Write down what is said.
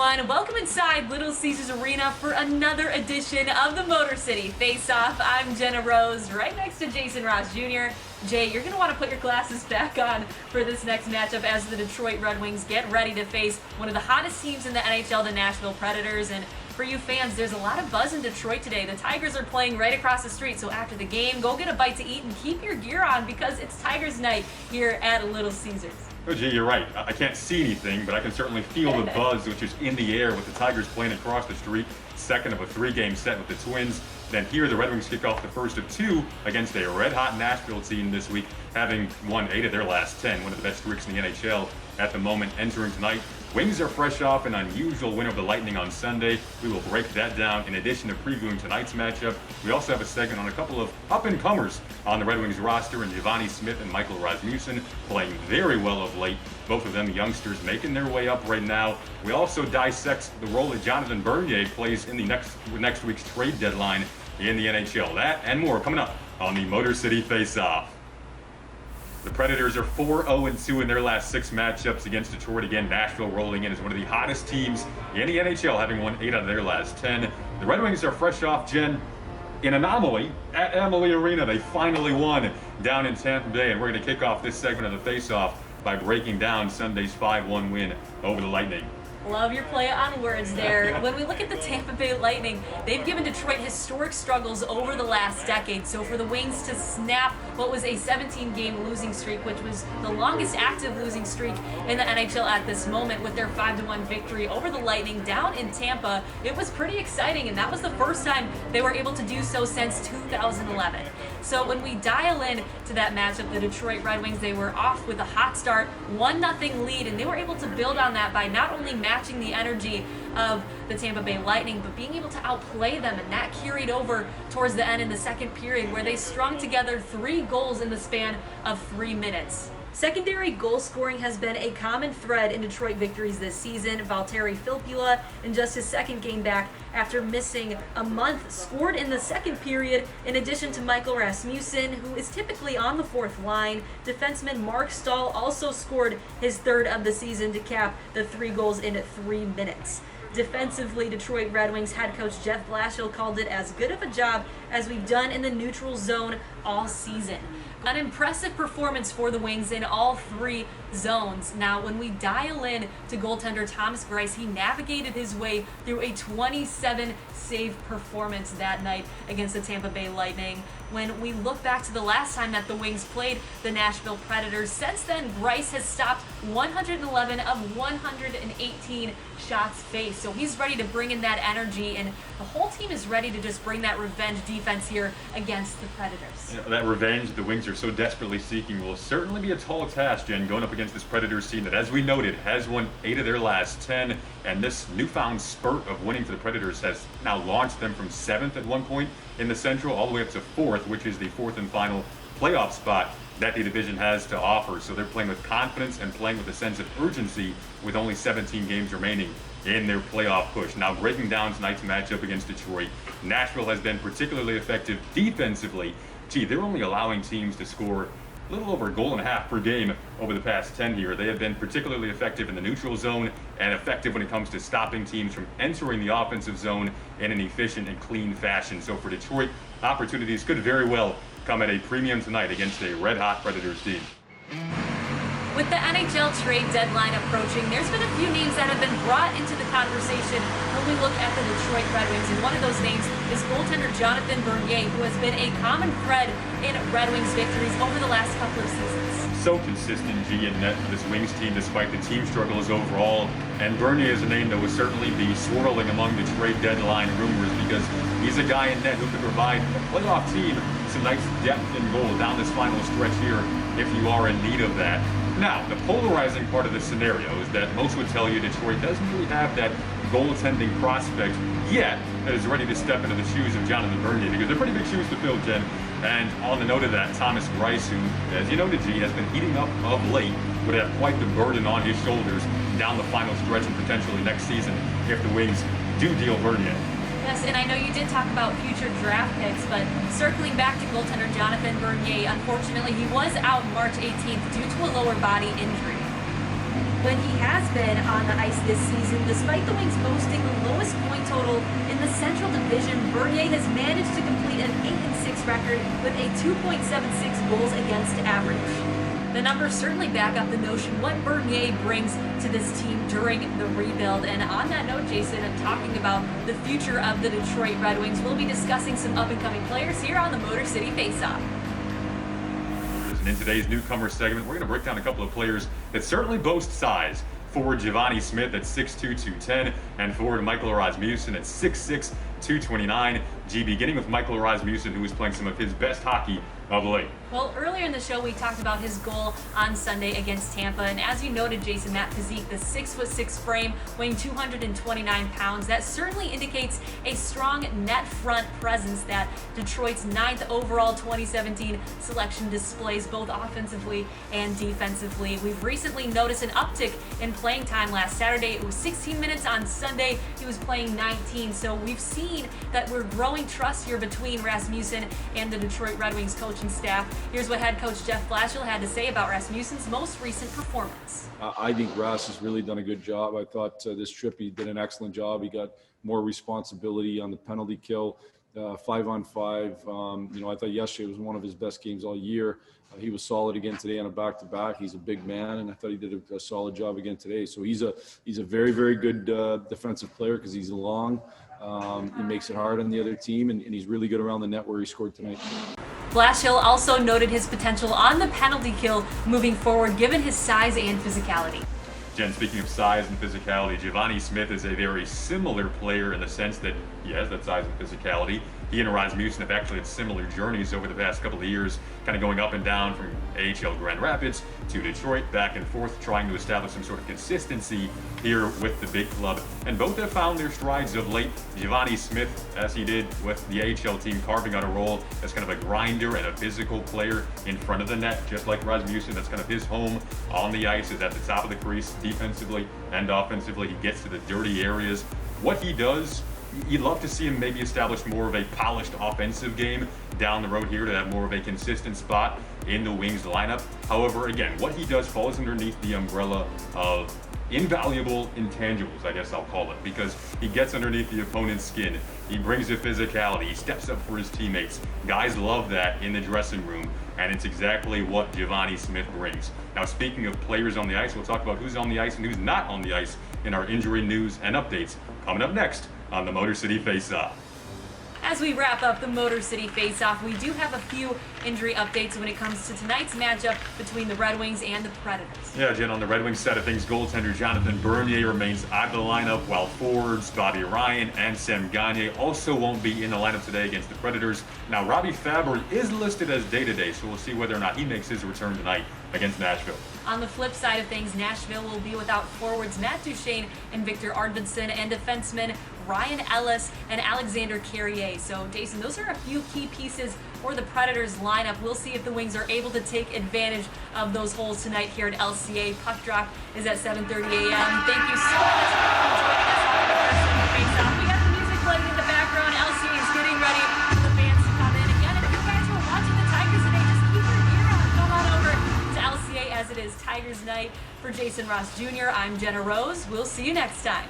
everyone. Welcome inside Little Caesars Arena for another edition of the Motor City Faceoff. I'm Genna Rose, right next to Jason Ross Jr. Jay, you're going to want to put your glasses back on for this next matchup as the Detroit Red Wings get ready to face one of the hottest teams in the NHL, the Nashville Predators. And for you fans, there's a lot of buzz in Detroit today. The Tigers are playing right across the street, so after the game, go get a bite to eat and keep your gear on because it's Tigers night here at Little Caesars. Oh, gee, you're right. I can't see anything, but I can certainly feel the buzz, which is in the air with the Tigers playing across the street, second of a three-game set with the Twins. Then here, the Red Wings kick off the first of two against a red-hot Nashville team this week, having won 8 of their last 10, one of the best streaks in the NHL at the moment. Entering tonight, Wings are fresh off an unusual win over the Lightning on Sunday. We will break that down in addition to previewing tonight's matchup. We also have a segment on a couple of up-and-comers on the Red Wings roster, and Givani Smith and Michael Rasmussen playing very well of late. Both of them youngsters making their way up right now. We also dissect the role that Jonathan Bernier plays in the next week's trade deadline in the NHL. That and more coming up on the Motor City Face-Off. The Predators are 4-0-2 in their last 6 matchups against Detroit. Again, Nashville rolling in as one of the hottest teams in the NHL, having won 8 out of their last 10. The Red Wings are fresh off, Jen, in anomaly at Amalie Arena. They finally won down in Tampa Bay, and we're going to kick off this segment of the Face-Off by breaking down Sunday's 5-1 win over the Lightning. Love your play on words there. When we look at the Tampa Bay Lightning, they've given Detroit historic struggles over the last decade. So for the Wings to snap what was a 17-game losing streak, which was the longest active losing streak in the NHL at this moment, with their 5-1 victory over the Lightning down in Tampa, it was pretty exciting, and that was the first time they were able to do so since 2011. So when we dial in to that matchup, the Detroit Red Wings, they were off with a hot start, 1-0 lead, and they were able to build on that by not only matching the energy of the Tampa Bay Lightning, but being able to outplay them, and that carried over towards the end in the second period, where they strung together 3 goals in the span of 3 minutes. Secondary goal scoring has been a common thread in Detroit victories this season. Valtteri Filppula, in just his second game back after missing a month, scored in the second period, in addition to Michael Rasmussen, who is typically on the 4th line. Defenseman Mark Stahl also scored his 3rd of the season to cap the 3 goals in 3 minutes. Defensively, Detroit Red Wings head coach Jeff Blashill called it as good of a job as we've done in the neutral zone all season. An impressive performance for the Wings in all 3 zones. Now, when we dial in to goaltender Thomas Greiss, he navigated his way through a 27-save performance that night against the Tampa Bay Lightning. When we look back to the last time that the Wings played the Nashville Predators, since then, Greiss has stopped 111 of 118 shots faced. So he's ready to bring in that energy, and the whole team is ready to just bring that revenge defense here against the Predators. You know, that revenge the Wings are so desperately seeking will certainly be a tall task, Jen, going up against this Predators team that, as we noted, has won 8 of their last 10. And this newfound spurt of winning for the Predators has now launched them from 7th at one point in the Central all the way up to 4th, which is the 4th and final playoff spot that the division has to offer. So they're playing with confidence and playing with a sense of urgency with only 17 games remaining in their playoff push. Now, breaking down tonight's matchup against Detroit, Nashville has been particularly effective defensively. Gee, they're only allowing teams to score a little over 1.5 goals per game over the past 10 here. They have been particularly effective in the neutral zone and effective when it comes to stopping teams from entering the offensive zone in an efficient and clean fashion. So for Detroit, opportunities could very well come at a premium tonight against a red-hot Predators team. With the NHL trade deadline approaching, there's been a few names that have been brought into the conversation when we look at the Detroit Red Wings, and one of those names is goaltender Jonathan Bernier, who has been a common thread in Red Wings victories over the last couple of seasons. So consistent G and net for this Wings team despite the team struggles overall, and Bernier is a name that will certainly be swirling among the trade deadline rumors because he's a guy in net who could provide a playoff team some nice depth and goal down this final stretch here if you are in need of that. Now, the polarizing part of this scenario is that most would tell you Detroit doesn't really have that goaltending prospect yet that is ready to step into the shoes of Jonathan Bernier, because they're pretty big shoes to fill, Jen. And on the note of that, Thomas Greiss, who, as you noted, G, has been heating up of late, would have quite the burden on his shoulders down the final stretch and potentially next season if the Wings do deal Bernier. Yes, and I know you did talk about future draft picks, but circling back to goaltender Jonathan Bernier, unfortunately, he was out March 18th due to a lower body injury. when he has been on the ice this season. Despite the Wings boasting the lowest point total in the Central Division, Bernier has managed to complete an 8-6 record with a 2.76 goals against average. The numbers certainly back up the notion what Bernier brings to this team during the rebuild. And on that note, Jason, talking about the future of the Detroit Red Wings, we'll be discussing some up-and-coming players here on the Motor City Faceoff. In today's newcomer segment, we're going to break down a couple of players that certainly boast size. Forward Givani Smith at 6'2", 210, and forward Michael Rasmussen at 6'6", 229. Beginning with Michael Rasmussen, who is playing some of his best hockey of late. Well, earlier in the show, we talked about his goal on Sunday against Tampa, and as you noted, Jason, that physique, the 6'6" frame, weighing 229 pounds, that certainly indicates a strong net front presence that Detroit's 9th overall 2017 selection displays both offensively and defensively. We've recently noticed an uptick in playing time. Last Saturday, it was 16 minutes. On Sunday, he was playing 19. So we've seen that we're growing trust here between Rasmussen and the Detroit Red Wings coaching staff. Here's what head coach Jeff Blashill had to say about Rasmussen's most recent performance. I think Ras has really done a good job. I thought this trip he did an excellent job. He got more responsibility on the penalty kill, 5-on-5. I thought yesterday was one of his best games all year. He was solid again today on a back-to-back. He's a big man, and I thought he did a solid job again today. So he's a very, very good defensive player because he's long. He makes it hard on the other team, and he's really good around the net where he scored tonight. Blashill also noted his potential on the penalty kill moving forward, given his size and physicality. Jen, speaking of size and physicality, Givani Smith is a very similar player in the sense that he has that size and physicality. He and Rasmussen have actually had similar journeys over the past couple of years, kind of going up and down from AHL Grand Rapids to Detroit, back and forth, trying to establish some sort of consistency here with the big club. And both have found their strides of late. Givani Smith, as he did with the AHL team, carving out a role as kind of a grinder and a physical player in front of the net, just like Rasmussen. That's kind of his home on the ice, is at the top of the crease, defensively and offensively. He gets to the dirty areas. What he does, you'd love to see him maybe establish more of a polished offensive game down the road here to have more of a consistent spot in the Wings lineup. However, again, what he does falls underneath the umbrella of invaluable intangibles, I guess I'll call it, because he gets underneath the opponent's skin. He brings the physicality. He steps up for his teammates. Guys love that in the dressing room, and it's exactly what Givani Smith brings. Now, speaking of players on the ice, we'll talk about who's on the ice and who's not on the ice in our injury news and updates coming up next on the Motor City Faceoff. As we wrap up the Motor City Faceoff, we do have a few injury updates when it comes to tonight's matchup between the Red Wings and the Predators. Yeah, Jen, on the Red Wings side of things, goaltender Jonathan Bernier remains out of the lineup, while forwards Bobby Ryan and Sam Gagner also won't be in the lineup today against the Predators. Now, Robbie Fabry is listed as day-to-day, so we'll see whether or not he makes his return tonight against Nashville. On the flip side of things, Nashville will be without forwards Matt Duchene and Victor Arvidsson, and defensemen Ryan Ellis and Alexander Carrier. So, Jason, those are a few key pieces for the Predators lineup. We'll see if the Wings are able to take advantage of those holes tonight here at LCA. Puck drop is at 7:30 a.m. Thank you so much for joining us on the Motor City Faceoff. We got the music playing in the background. LCA is getting ready for the fans to come in. Again, if you guys were watching the Tigers today, just keep your ear on. Come on over to LCA as it is Tigers night. For Jason Ross Jr., I'm Genna Rose. We'll see you next time.